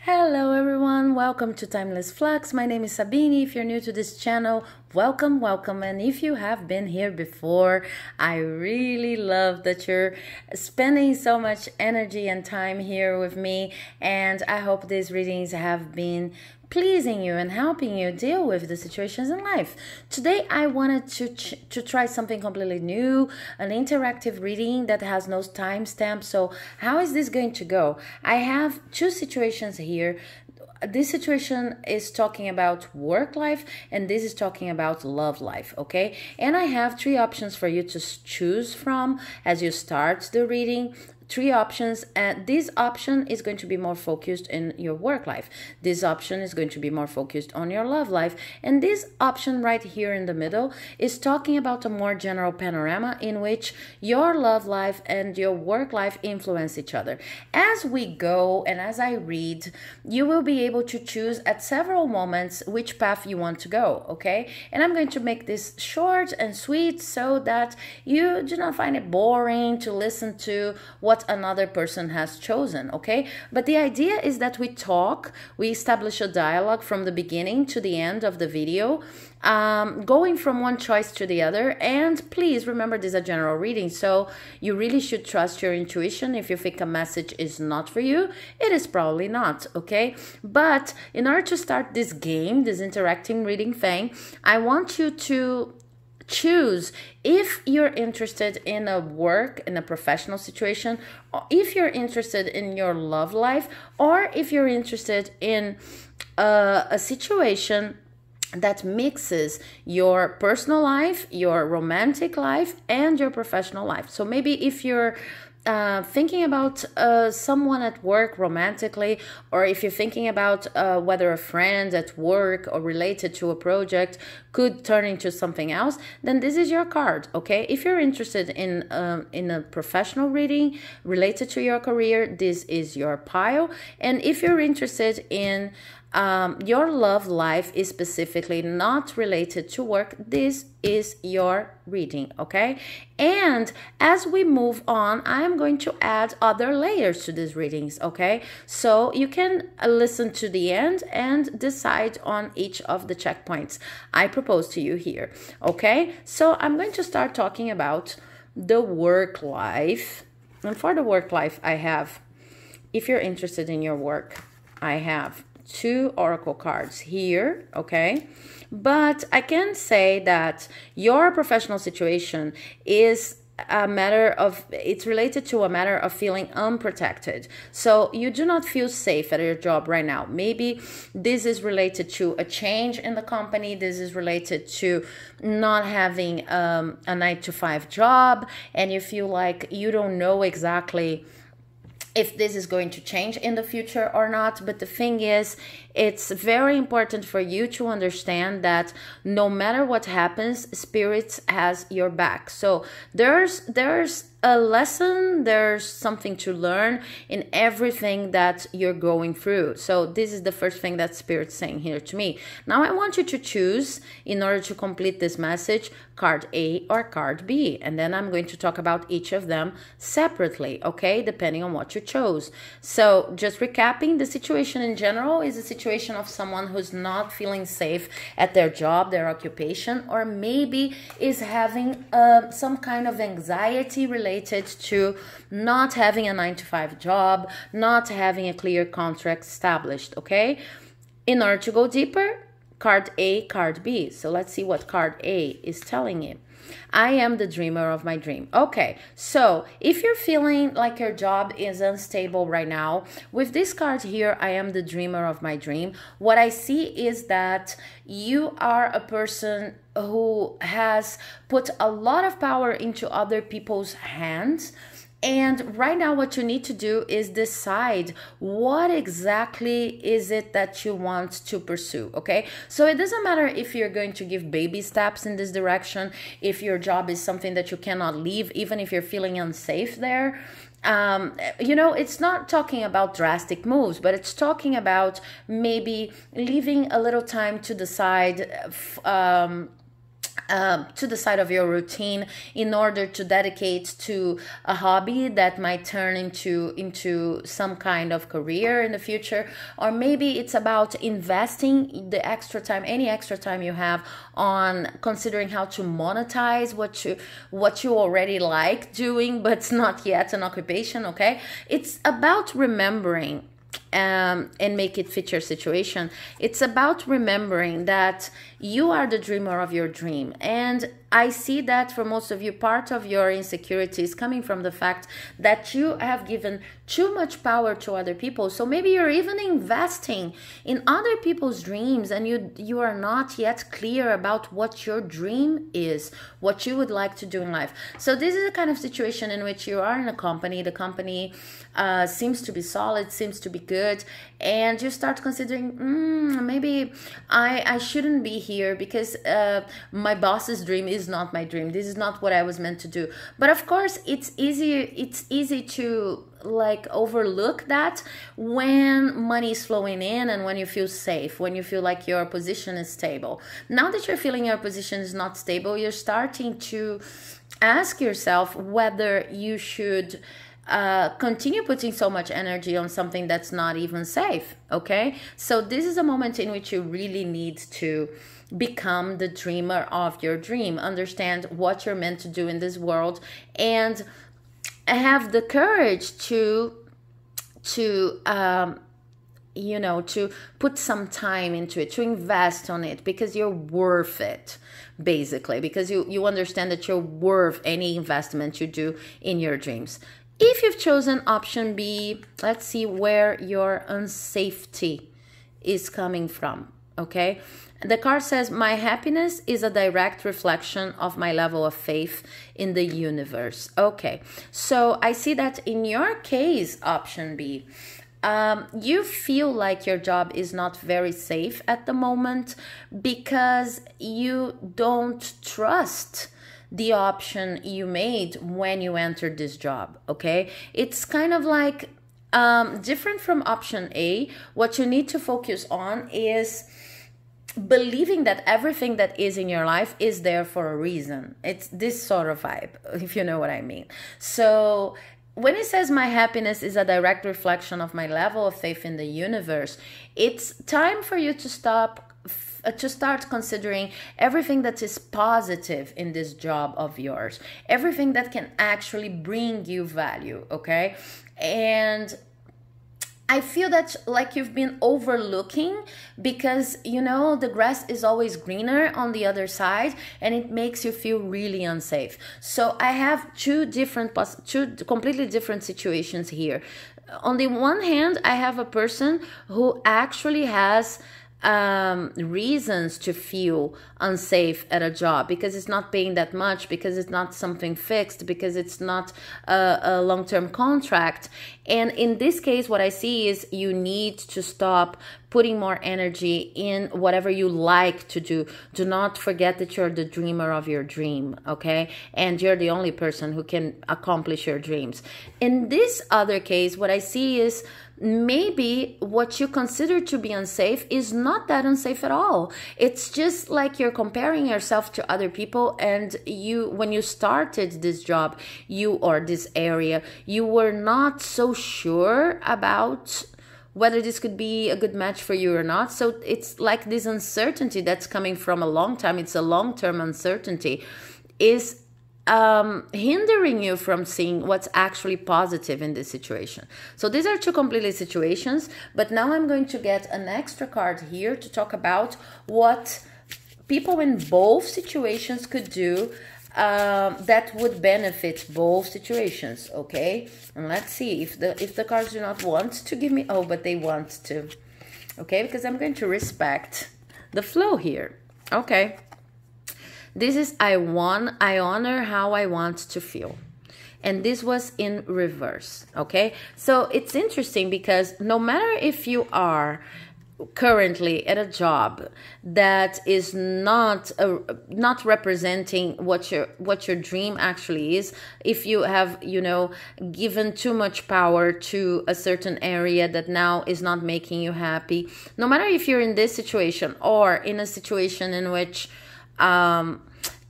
Hello everyone, welcome to Timeless Flux. My name is Sabine. If you're new to this channel, welcome. And if you have been here before, I really love that you're spending so much energy and time here with me, and I hope these readings have been pleasing you and helping you deal with the situations in life. Today I wanted to try something completely new, an interactive reading that has no timestamp. So how is this going to go? I have two situations here. This situation is talking about work life, and this is talking about love life, okay? And I have three options for you to choose from as you start the reading. Three options, and this option is going to be more focused in your work life. This option is going to be more focused on your love life, and this option right here in the middle is talking about a more general panorama in which your love life and your work life influence each other. As we go and as I read, you will be able to choose at several moments which path you want to go, okay? And I'm going to make this short and sweet so that you do not find it boring to listen to what another person has chosen, okay? But the idea is that we talk, we establish a dialogue from the beginning to the end of the video, going from one choice to the other. And please remember, this is a general reading, so you really should trust your intuition. If you think a message is not for you, it is probably not, okay? But in order to start this game, this interacting reading thing, I want you to choose if you're interested in a professional situation, or if you're interested in your love life, or if you're interested in a situation that mixes your personal life, your romantic life, and your professional life. So maybe if you're thinking about someone at work romantically, or if you're thinking about whether a friend at work or related to a project could turn into something else, then this is your card, okay? If you're interested in a professional reading related to your career, this is your pile. And if you're interested in your love life is specifically not related to work, this is your reading, okay? And as we move on, I am going to add other layers to these readings, okay? So you can listen to the end and decide on each of the checkpoints I propose to you here, okay? So I'm going to start talking about the work life. And for the work life, I have, if you're interested in your work, I have two oracle cards here, okay? But I can say that your professional situation is it's related to a matter of feeling unprotected. So you do not feel safe at your job right now. Maybe this is related to a change in the company. This is related to not having a 9-to-5 job, and you feel like you don't know exactly if this is going to change in the future or not. But the thing is, it's very important for you to understand that no matter what happens, Spirit has your back. So there's a lesson, there's something to learn in everything that you're going through. So this is the first thing that Spirit's saying here to me. Now I want you to choose, in order to complete this message, card A or card B, and then I'm going to talk about each of them separately, okay, depending on what you chose. So just recapping, the situation in general is a situation of someone who's not feeling safe at their job, their occupation, or maybe is having some kind of anxiety related to not having a 9-to-5 job, not having a clear contract established, okay? In order to go deeper, card A, card B. So let's see what card A is telling you. I am the dreamer of my dream. Okay, so if you're feeling like your job is unstable right now, with this card here, I am the dreamer of my dream, what I see is that you are a person who has put a lot of power into other people's hands. And right now what you need to do is decide what exactly is it that you want to pursue, okay? So it doesn't matter if you're going to give baby steps in this direction, if your job is something that you cannot leave, even if you're feeling unsafe there. You know, it's not talking about drastic moves, but it's talking about maybe leaving a little time to decide to the side of your routine in order to dedicate to a hobby that might turn into some kind of career in the future. Or maybe it's about investing the extra time, any extra time you have, on considering how to monetize what you already like doing but it's not yet an occupation. Okay, it's about remembering and make it fit your situation. It's about remembering that you are the dreamer of your dream. And I see that for most of you, part of your insecurity is coming from the fact that you have given too much power to other people. So maybe you're even investing in other people's dreams and you are not yet clear about what your dream is, what you would like to do in life. So this is a kind of situation in which you are in a company, the company seems to be solid, seems to be good, and you start considering, maybe I shouldn't be here because my boss's dream is not my dream. This is not what I was meant to do. But of course, it's easy to like overlook that when money is flowing in and when you feel safe, when you feel like your position is stable. Now that you're feeling your position is not stable, you're starting to ask yourself whether you should continue putting so much energy on something that's not even safe. Okay, so this is a moment in which you really need to become the dreamer of your dream, understand what you're meant to do in this world, and have the courage to put some time into it, to invest on it, because you're worth it, basically, because you understand that you're worth any investment you do in your dreams. If you've chosen option B, let's see where your unsafety is coming from, okay? The card says, my happiness is a direct reflection of my level of faith in the universe. Okay, so I see that in your case, option B, you feel like your job is not very safe at the moment because you don't trust the option you made when you entered this job. Okay, it's kind of like different from option A. What you need to focus on is believing that everything that is in your life is there for a reason. It's this sort of vibe, if you know what I mean. So when it says my happiness is a direct reflection of my level of faith in the universe, it's time for you to start considering everything that is positive in this job of yours, everything that can actually bring you value. Okay, and I feel that like you've been overlooking because, the grass is always greener on the other side, and it makes you feel really unsafe. So I have two completely different situations here. On the one hand, I have a person who actually has reasons to feel unsafe at a job because it's not paying that much, because it's not something fixed, because it's not a long-term contract. And in this case, what I see is you need to stop putting more energy in whatever you like to do. Do not forget that you're the dreamer of your dream, okay? And you're the only person who can accomplish your dreams. In this other case, what I see is maybe what you consider to be unsafe is not that unsafe at all. It's just like you're comparing yourself to other people, and when you started this job, or this area, you were not so sure about whether this could be a good match for you or not. So it's like this uncertainty that's coming from a long time. It's a long-term uncertainty is hindering you from seeing what's actually positive in this situation. So these are two completely situations, but now I'm going to get an extra card here to talk about what people in both situations could do that would benefit both situations. Okay, and let's see if the cards do not want to give me, but they want to. Okay, because I'm going to respect the flow here. Okay, this is I honor how I want to feel, and this was in reverse. Okay, so it's interesting because no matter if you are currently at a job that is not representing what your dream actually is, if you have given too much power to a certain area that now is not making you happy, no matter if you're in this situation or in a situation in which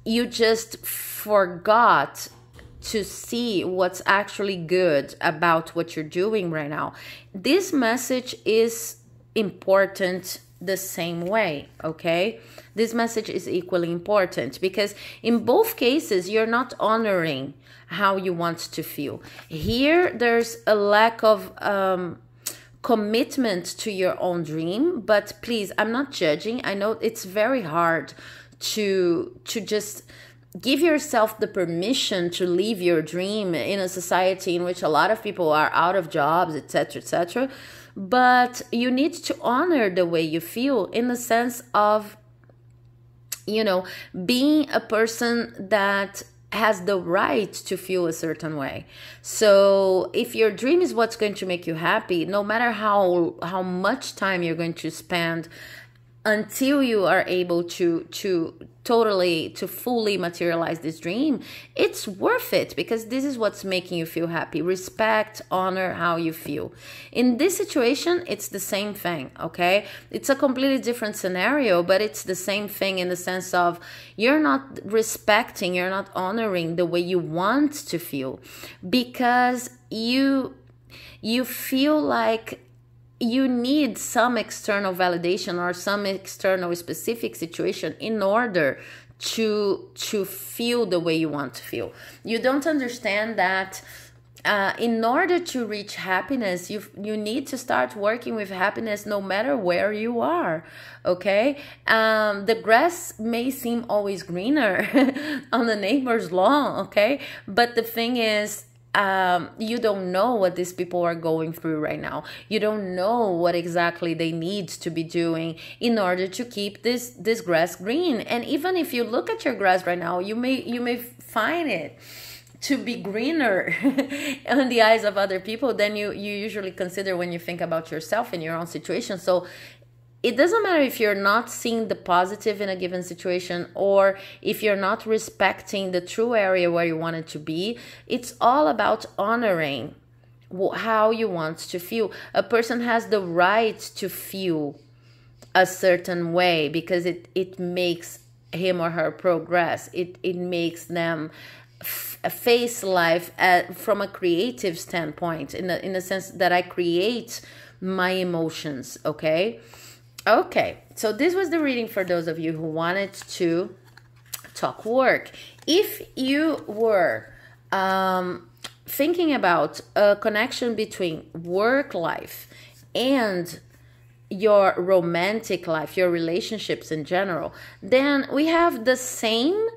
you just forgot to see what's actually good about what you're doing right now. This message is important the same way, okay? This message is equally important because in both cases, you're not honoring how you want to feel. Here, there's a lack of commitment to your own dream, but please, I'm not judging. I know it's very hard to just give yourself the permission to live your dream in a society in which a lot of people are out of jobs, etc., etc. But you need to honor the way you feel in the sense of, you know, being a person that has the right to feel a certain way. So if your dream is what's going to make you happy, no matter how much time you're going to spend until you are able to fully materialize this dream, it's worth it because this is what's making you feel happy. Respect, honor how you feel. In this situation, it's the same thing, okay? It's a completely different scenario, but it's the same thing in the sense of you're not respecting, you're not honoring the way you want to feel because you feel like you need some external validation or some external specific situation in order to feel the way you want to feel. You don't understand that in order to reach happiness, you need to start working with happiness no matter where you are, okay? The grass may seem always greener on the neighbor's lawn, okay? But the thing is, you don't know what these people are going through right now. You don't know what exactly they need to be doing in order to keep this grass green. And even if you look at your grass right now, you may find it to be greener in the eyes of other people than you usually consider when you think about yourself and your own situation. So it doesn't matter if you're not seeing the positive in a given situation or if you're not respecting the true area where you want it to be. It's all about honoring how you want to feel. A person has the right to feel a certain way because it makes him or her progress. It makes them face life from a creative standpoint, in the sense that I create my emotions, okay? Okay, so this was the reading for those of you who wanted to talk work. If you were thinking about a connection between work life and your romantic life, your relationships in general, then we have the same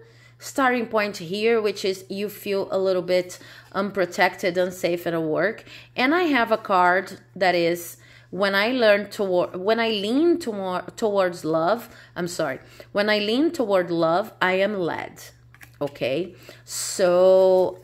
starting point here, which is you feel a little bit unprotected, unsafe at work. And I have a card that is when I lean toward love, I am led. Okay, so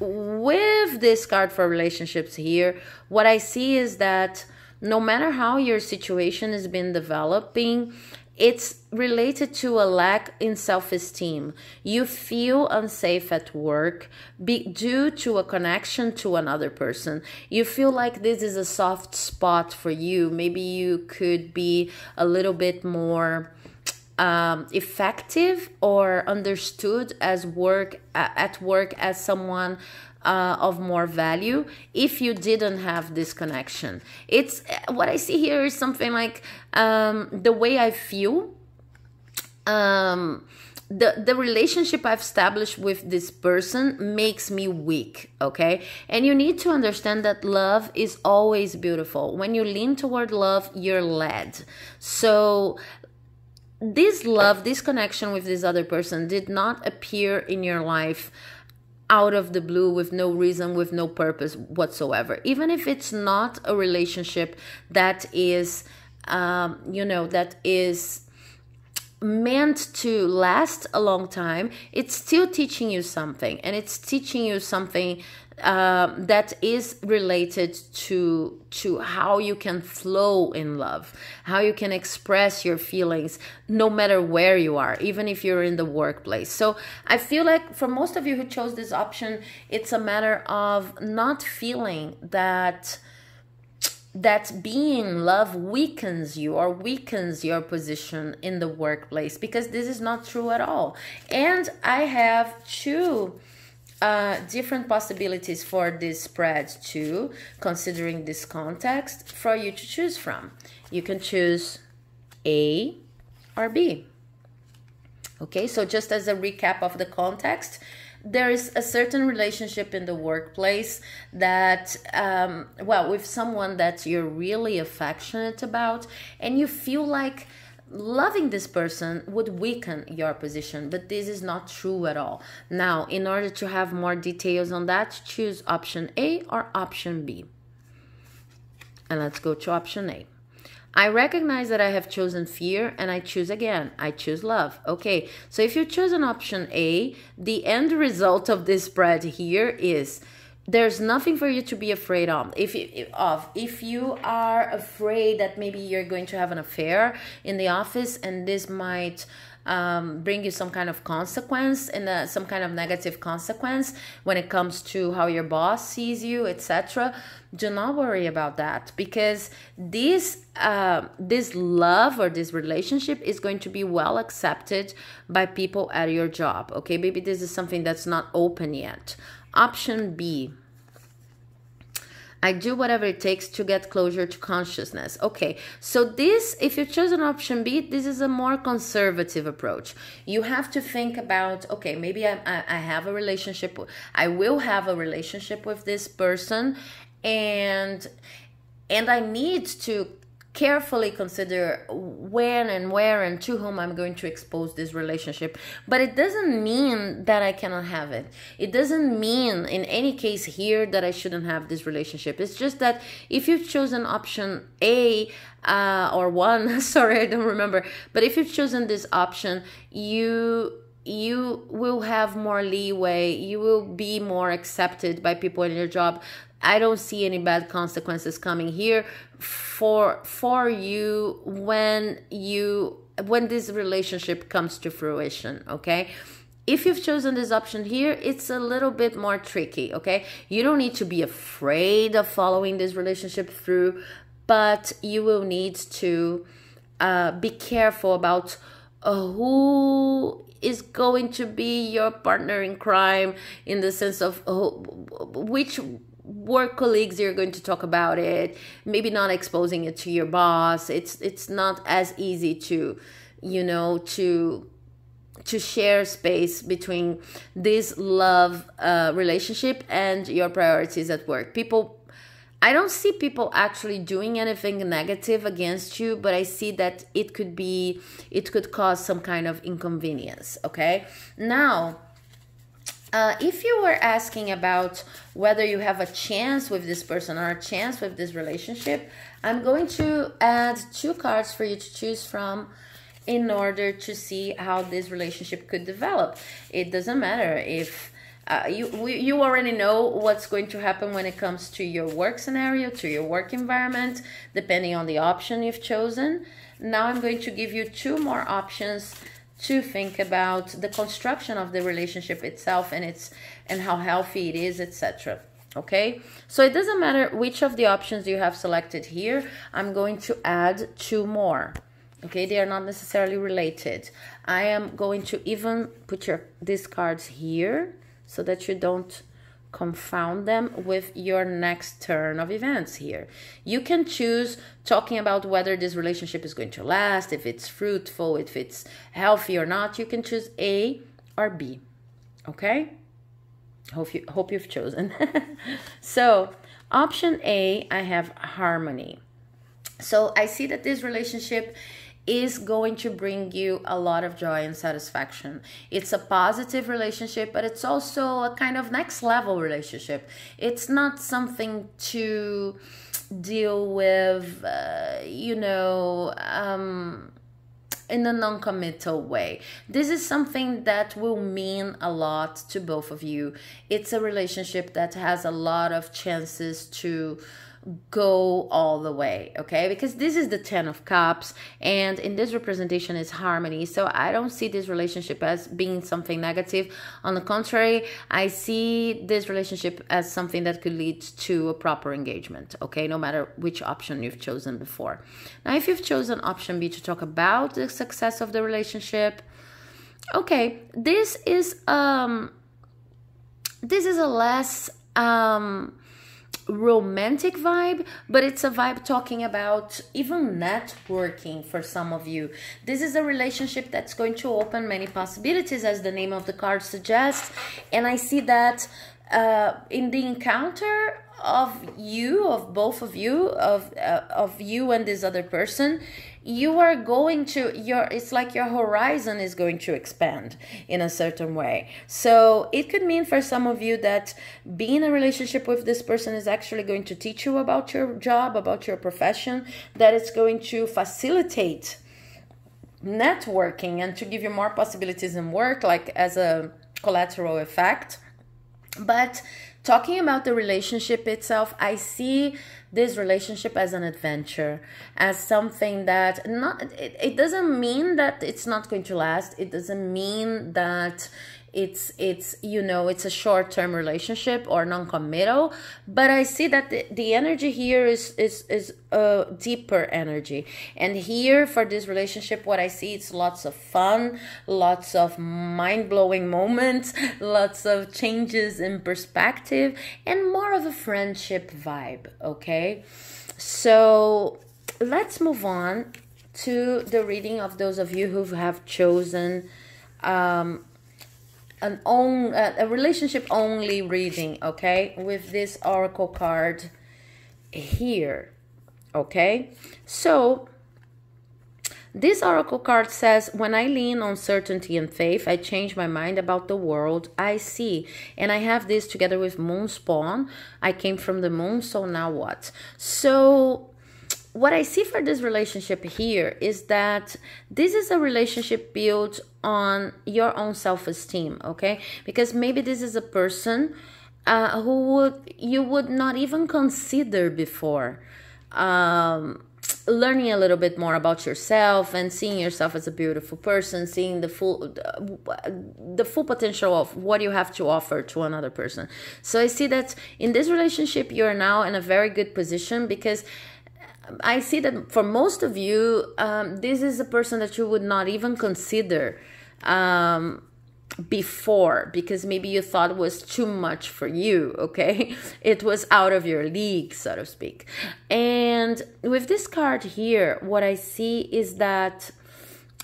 with this card for relationships here, what I see is that no matter how your situation has been developing, it's related to a lack in self-esteem. You feel unsafe at work due to a connection to another person. You feel like this is a soft spot for you. Maybe you could be a little bit more effective or understood as at work as someone of more value if you didn't have this connection. It's what I see here is something like the way I feel, the relationship I've established with this person makes me weak, okay? And you need to understand that love is always beautiful. When you lean toward love, you're led. So this love, this connection with this other person did not appear in your life out of the blue with no reason, with no purpose whatsoever. Even if it's not a relationship that is, that is meant to last a long time, it's still teaching you something, and it's teaching you something that is related to how you can flow in love, how you can express your feelings no matter where you are, even if you're in the workplace. So I feel like for most of you who chose this option, it's a matter of not feeling that that being in love weakens you or weakens your position in the workplace, because this is not true at all. And I have two different possibilities for this spread too, considering this context, for you to choose from. You can choose A or B. Okay, so just as a recap of the context, there is a certain relationship in the workplace that, well, with someone that you're really affectionate about, and you feel like loving this person would weaken your position, but this is not true at all. Now, in order to have more details on that, choose option A or option B. And let's go to option A. I recognize that I have chosen fear and I choose again. I choose love. Okay, so if you choose an option A, the end result of this spread here is there's nothing for you to be afraid of. If you are afraid that maybe you're going to have an affair in the office and this might bring you some kind of consequence and some kind of negative consequence when it comes to how your boss sees you, etc., do not worry about that, because this love or this relationship is going to be well accepted by people at your job. Okay, maybe this is something that's not open yet. Option B. I do whatever it takes to get closer to consciousness. Okay, so this, if you choose an option B, this is a more conservative approach. You have to think about, okay, maybe I have a relationship, I will have a relationship with this person, and I need to carefully consider when and where and to whom I'm going to expose this relationship. But it doesn't mean that I cannot have it. It doesn't mean in any case here that I shouldn't have this relationship. It's just that if you've chosen option A or one, sorry, I don't remember, but if you've chosen this option, you will have more leeway, you will be more accepted by people in your job. I don't see any bad consequences coming here for you when this relationship comes to fruition, okay? If you've chosen this option here, it's a little bit more tricky, okay? You don't need to be afraid of following this relationship through, but you will need to be careful about who is going to be your partner in crime, in the sense of which work colleagues you're going to talk about it, maybe not exposing it to your boss. It's not as easy to, to share space between this love relationship and your priorities at work. I don't see people actually doing anything negative against you, but I see that it could cause some kind of inconvenience, okay? Now, if you were asking about whether you have a chance with this person or a chance with this relationship, I'm going to add 2 cards for you to choose from in order to see how this relationship could develop. It doesn't matter if you already know what's going to happen when it comes to your work scenario, to your work environment, depending on the option you've chosen. Now I'm going to give you 2 more options to think about the construction of the relationship itself and how healthy it is, etc. Okay, so it doesn't matter which of the options you have selected here. I'm going to add 2 more. Okay, they are not necessarily related. I am going to even put these cards here so that you don't confound them with your next turn of events here. You can choose talking about whether this relationship is going to last, if it's fruitful, if it's healthy or not. You can choose A or B. Okay? Hope you've chosen. So, option A, I have harmony. So, I see that this relationship is going to bring you a lot of joy and satisfaction. It's a positive relationship, but it's also a kind of next level relationship. It's not something to deal with, in a non-committal way. This is something that will mean a lot to both of you. It's a relationship that has a lot of chances to go all the way, okay? Because this is the 10 of Cups, and in this representation is harmony. So I don't see this relationship as being something negative. On the contrary, I see this relationship as something that could lead to a proper engagement, okay? No matter which option you've chosen before. Now, if you've chosen option B to talk about the success of the relationship, okay, this is a less romantic vibe, but it's a vibe talking about even networking for some of you. This is a relationship that's going to open many possibilities, as the name of the card suggests. And I see that in the encounter of you, of both of you, of you and this other person, you are going to, it's like your horizon is going to expand in a certain way. So it could mean for some of you that being in a relationship with this person is actually going to teach you about your job, about your profession, that it's going to facilitate networking and to give you more possibilities in work, like as a collateral effect. But talking about the relationship itself, I see this relationship as an adventure, as something that it doesn't mean that it's not going to last. It doesn't mean that it's you know, it's a short-term relationship or non-committal, but I see that the energy here is a deeper energy. And here for this relationship, what I see, it's lots of fun, lots of mind-blowing moments, lots of changes in perspective, and more of a friendship vibe, okay? So let's move on to the reading of those of you who have chosen a relationship only reading, okay, with this oracle card here, okay? So this oracle card says, when I lean on certainty and faith, I change my mind about the world I see. And I have this together with Moon Spawn. I came from the moon, so now what? So what I see for this relationship here is that this is a relationship built on your own self-esteem, okay? Because maybe this is a person who you would not even consider before. Learning a little bit more about yourself and seeing yourself as a beautiful person, seeing the full potential of what you have to offer to another person. So I see that in this relationship, you're now in a very good position, because I see that for most of you, this is a person that you would not even consider before, because maybe you thought it was too much for you, okay? It was out of your league, so to speak. And with this card here, what I see is that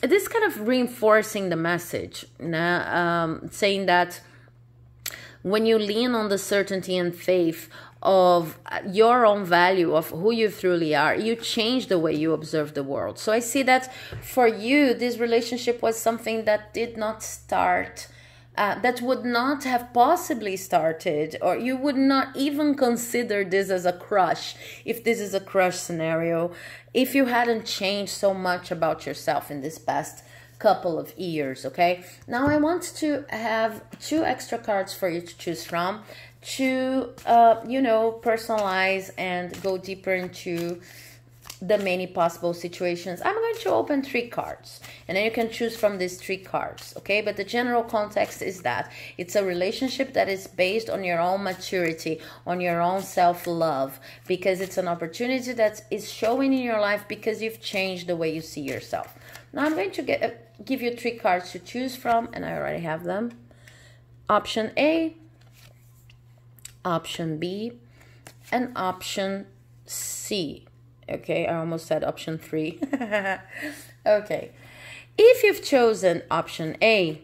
this kind of reinforcing the message, saying that when you lean on the certainty and faith of your own value, of who you truly are, you change the way you observe the world. So I see that for you, this relationship was something that did not start, that would not have possibly started, or you would not even consider this as a crush, if this is a crush scenario, if you hadn't changed so much about yourself in this past couple of years, okay? Now I want to have 2 extra cards for you to choose from, to you know, personalize and go deeper into the many possible situations. I'm going to open 3 cards, and then you can choose from these 3 cards, okay? But the general context is that it's a relationship that is based on your own maturity, on your own self-love, because it's an opportunity that is showing in your life because you've changed the way you see yourself. Now I'm going to give you 3 cards to choose from, and I already have them. Option A, option B, and option C. Okay, I almost said option 3. Okay, if you've chosen option A,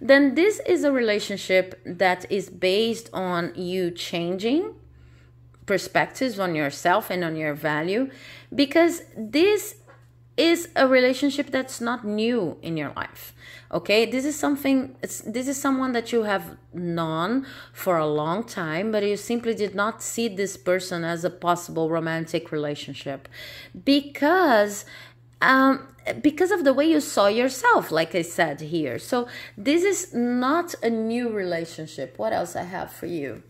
then this is a relationship that is based on you changing perspectives on yourself and on your value, because this is a relationship that's not new in your life, okay? This is someone that you have known for a long time, but you simply did not see this person as a possible romantic relationship because of the way you saw yourself, like I said here. So this is not a new relationship. What else I have for you?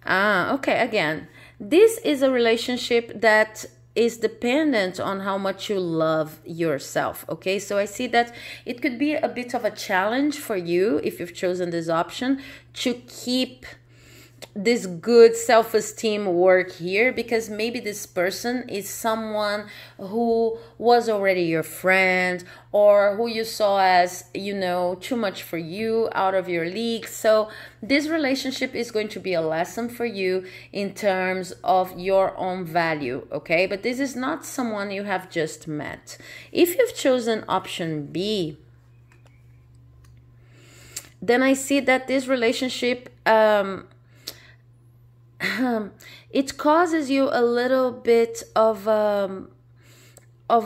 Okay, again, this is a relationship that is dependent on how much you love yourself. Okay, so I see that it could be a bit of a challenge for you if you've chosen this option to keep this good self-esteem work here, because maybe this person is someone who was already your friend, or who you saw as, you know, too much for you, out of your league. So this relationship is going to be a lesson for you in terms of your own value, okay? But this is not someone you have just met. If you've chosen option B, then I see that this relationship it causes you a little bit of a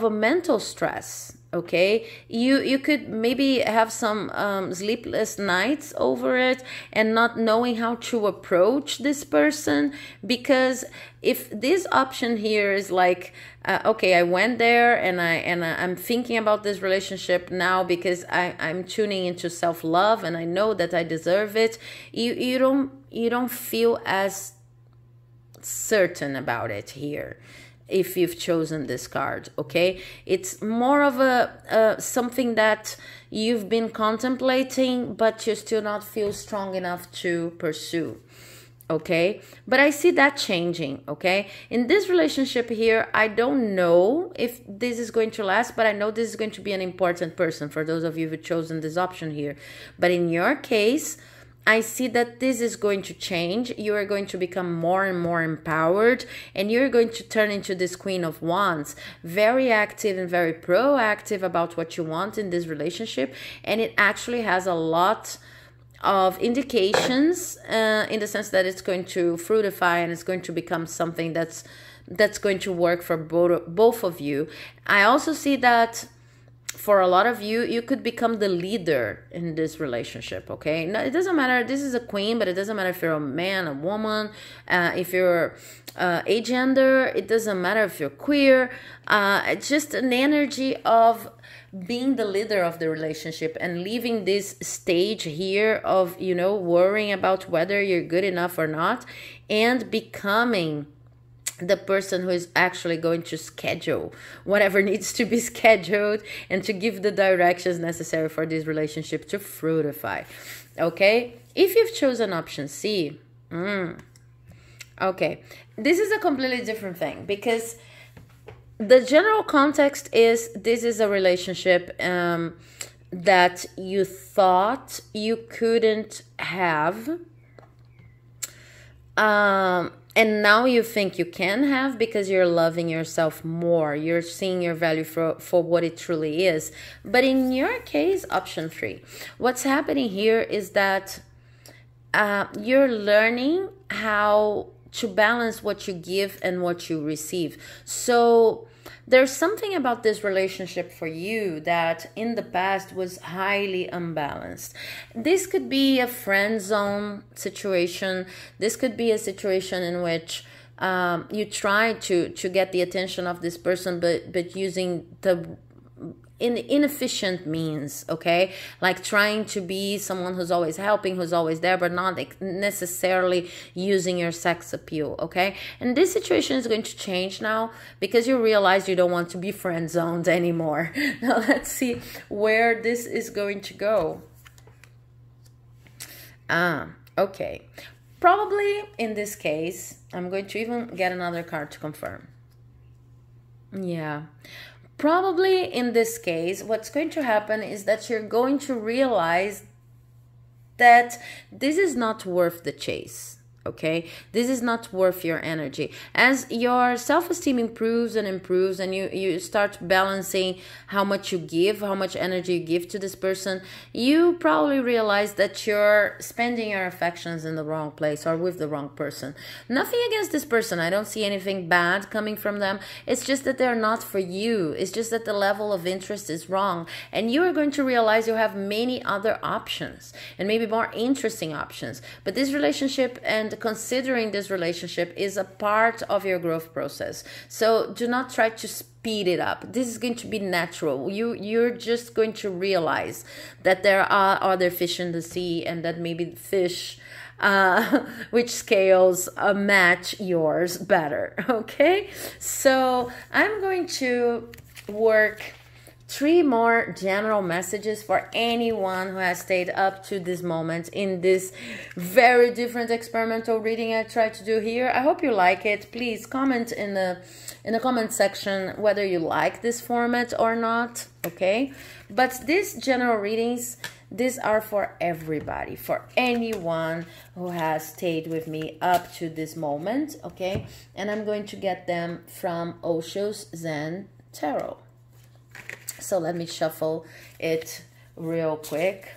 mental stress. Okay, you could maybe have some sleepless nights over it, and not knowing how to approach this person, because if this option here is like, okay, I went there and I'm thinking about this relationship now because I'm tuning into self-love and I know that I deserve it, you don't feel as certain about it here if you've chosen this card. Okay, it's more of a something that you've been contemplating, but you still not feel strong enough to pursue. Okay, but I see that changing. Okay, in this relationship here, I don't know if this is going to last, but I know this is going to be an important person for those of you who've chosen this option here. But in your case, I see that this is going to change. You are going to become more and more empowered, and you're going to turn into this Queen of Wands, very active and very proactive about what you want in this relationship. And it actually has a lot of indications in the sense that it's going to fruitify and it's going to become something that's going to work for both of you. I also see that for a lot of you, you could become the leader in this relationship, okay? No, it doesn't matter. This is a queen, but it doesn't matter if you're a man, a woman, if you're agender. It doesn't matter if you're queer. It's just an energy of being the leader of the relationship and leaving this stage here of, you know, worrying about whether you're good enough or not, and becoming the person who is actually going to schedule whatever needs to be scheduled and to give the directions necessary for this relationship to fruitify. Okay, if you've chosen option C, okay, this is a completely different thing, because the general context is this is a relationship that you thought you couldn't have, and now you think you can have, because you're loving yourself more. You're seeing your value for what it truly is. But in your case, option 3, what's happening here is that you're learning how to balance what you give and what you receive. So there's something about this relationship for you that in the past was highly unbalanced. This could be a friend zone situation. This could be a situation in which you try to get the attention of this person, but using the inefficient means, okay? Like trying to be someone who's always helping, who's always there, but not necessarily using your sex appeal, okay? And this situation is going to change now, because you realize you don't want to be friend zoned anymore. Now let's see where this is going to go. Okay. Probably in this case, I'm going to even get another card to confirm. Yeah. Probably in this case, what's going to happen is that you're going to realize that this is not worth the chase. Okay, this is not worth your energy. As your self-esteem improves and improves, and you start balancing how much you give, how much energy you give to this person, you probably realize that you're spending your affections in the wrong place or with the wrong person. Nothing against this person. I don't see anything bad coming from them. It's just that they're not for you. It's just that the level of interest is wrong. And you are going to realize you have many other options, and maybe more interesting options. But this relationship and considering this relationship is a part of your growth process. So do not try to speed it up. This is going to be natural. You're just going to realize that there are other fish in the sea, and that maybe fish which scales match yours better. Okay, so I'm going to work 3 more general messages for anyone who has stayed up to this moment in this very different experimental reading I tried to do here. I hope you like it. Please comment in the comment section whether you like this format or not, okay? But these general readings, these are for everybody, for anyone who has stayed with me up to this moment, okay? And I'm going to get them from Osho's Zen Tarot. So let me shuffle it real quick.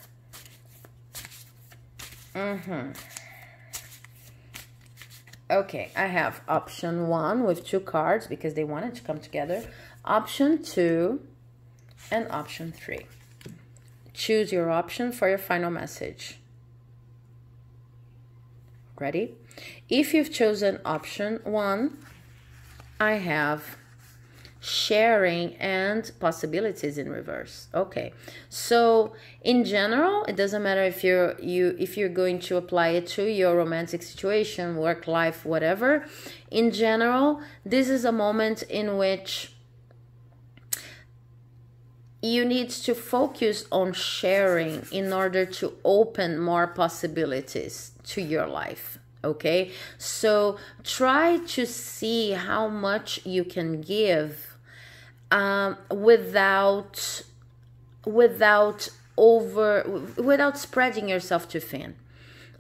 Okay, I have option 1 with 2 cards because they wanted to come together. Option 2 and option 3. Choose your option for your final message. Ready? If you've chosen option 1, I have sharing and possibilities in reverse. Okay, so in general, it doesn't matter if you're going to apply it to your romantic situation, work life, whatever. In general, this is a moment in which you need to focus on sharing in order to open more possibilities to your life. Okay, so try to see how much you can give without spreading yourself too thin.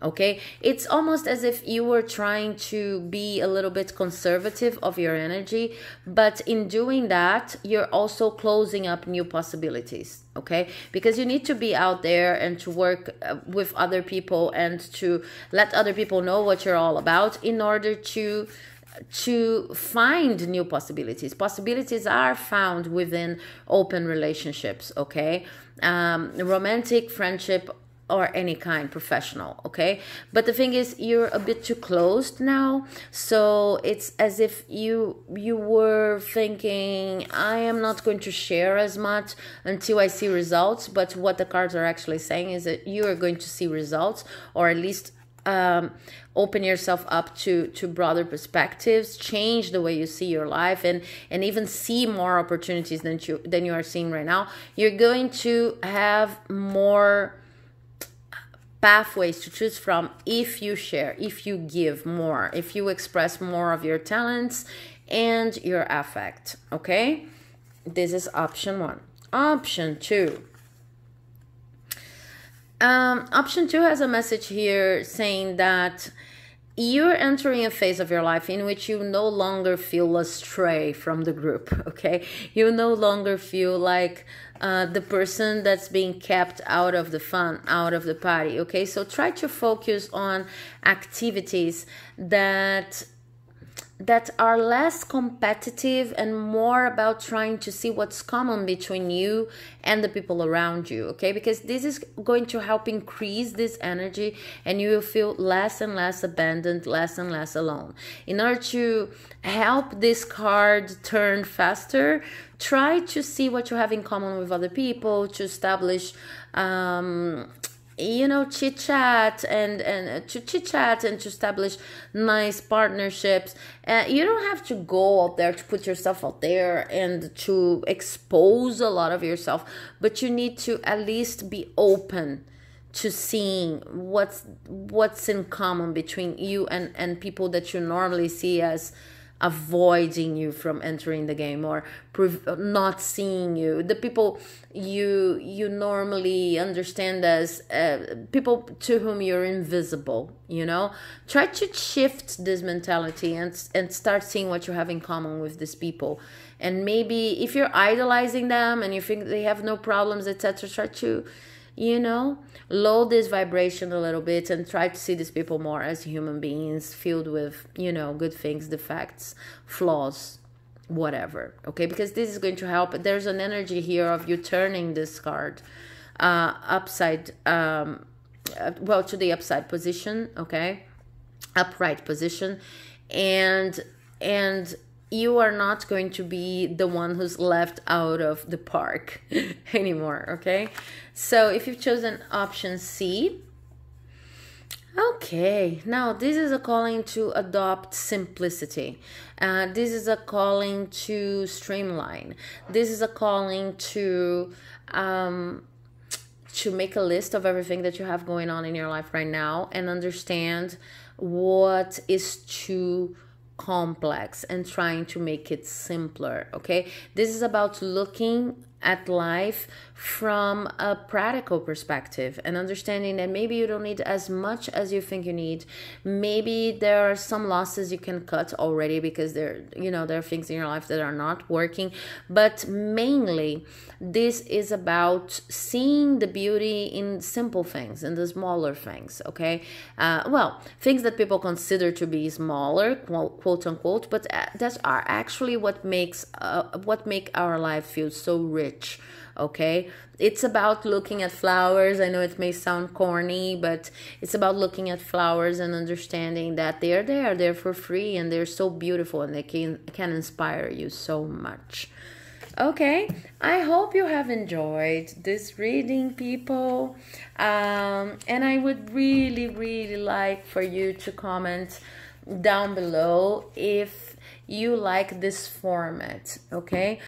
Okay, it's almost as if you were trying to be a little bit conservative of your energy, but in doing that, you're also closing up new possibilities. Okay, because you need to be out there and to work with other people and to let other people know what you're all about in order to find new possibilities. Possibilities are found within open relationships, okay? Romantic, friendship, or any kind, professional, okay? But the thing is, you're a bit too closed now, so it's as if you were thinking, I am not going to share as much until I see results, but what the cards are actually saying is that you are going to see results, or at least open yourself up to broader perspectives, change the way you see your life, and even see more opportunities than you are seeing right now. You're going to have more pathways to choose from if you share, if you give more, if you express more of your talents and your affect. Okay, this is option 1. Option 2. Option 2 has a message here saying that you're entering a phase of your life in which you no longer feel astray from the group, okay? You no longer feel like the person that's being kept out of the fun, out of the party, okay? So try to focus on activities that are less competitive and more about trying to see what's common between you and the people around you, okay? Because this is going to help increase this energy and you will feel less and less abandoned, less and less alone. In order to help this card turn faster, try to see what you have in common with other people, to establish chit chat and to establish nice partnerships. You don't have to go out there to put yourself out there and to expose a lot of yourself, but you need to at least be open to seeing what's in common between you and people that you normally see as avoiding you from entering the game or not seeing you, the people you normally understand as people to whom you're invisible. Try to shift this mentality and start seeing what you have in common with these people. And maybe if you're idolizing them and you think they have no problems, etc., try to low this vibration a little bit and try to see these people more as human beings filled with, good things, defects, flaws, whatever. Okay, because this is going to help. There's an energy here of you turning this card upside, to the upside position, okay, upright position, and you are not going to be the one who's left out of the park anymore, okay? So if you've chosen option C, Okay, now this is a calling to adopt simplicity. This is a calling to streamline. This is a calling to make a list of everything that you have going on in your life right now and understand what is too complex and trying to make it simpler. Okay, this is about looking at life from a practical perspective and understanding that maybe you don't need as much as you think you need. Maybe there are some losses you can cut already because there are things in your life that are not working, but mainly this is about seeing the beauty in simple things, in the smaller things. Okay, things that people consider to be smaller, quote unquote, but that are actually what make our life feel so rich. Okay, it's about looking at flowers. I know it may sound corny, but it's about looking at flowers and understanding that they're for free and they're so beautiful and they can inspire you so much. Okay, I hope you have enjoyed this reading, people. And I would really, really like for you to comment down below if you like this format. Okay,